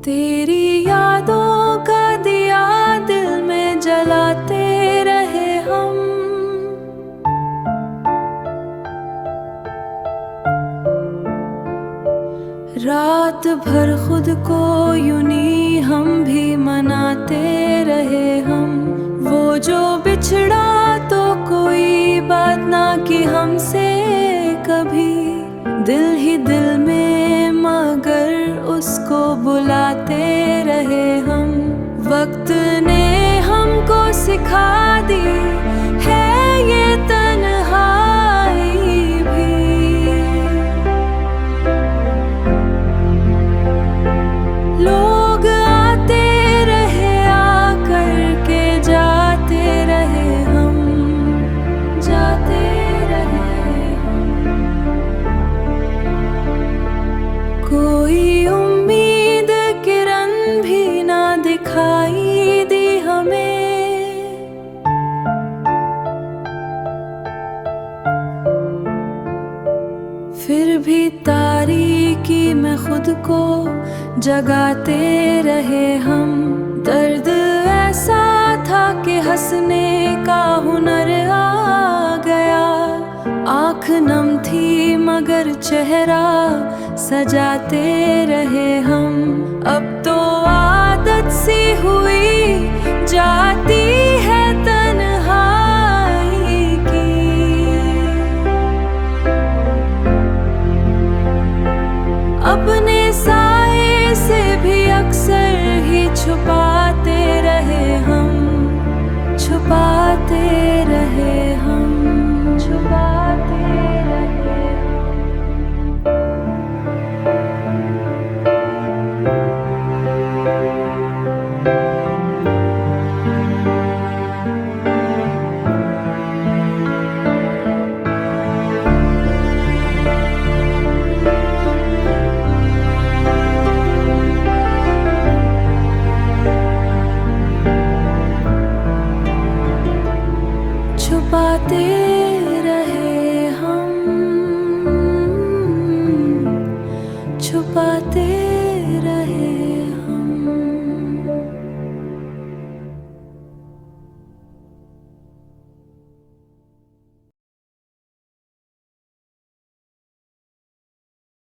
तेरी यादों का दिया दिल में जलाते रहे हम। रात भर खुद को यूं हम भी मनाते रहे हम। वो जो बिछड़ा तो कोई बात ना की हमसे कभी, दिल ही दिल में मगर उसको बुलाते रहे हम। वक्त ने हमको सिखा दी है ये तन्हाई भी। लोग आते रहे आकर के जाते रहे हम, जाते रहे हम। कोई उम्मीद किरण भी ना दिखाई दी हमें। फिर भी तारीकी में खुद को जगाते रहे हम। दर्द ऐसा था कि हंसने का हुनर आ गया। आँख नम थी मगर चेहरा सजाते रहे हम। अब तो आदत सी हुई जाती है तन्हाई की। अपने साए से भी अक्सर ही छुपाते रहे हम, छुपाते रहे हम, छुपाते रहे। छुपाते रहे हम, छुपाते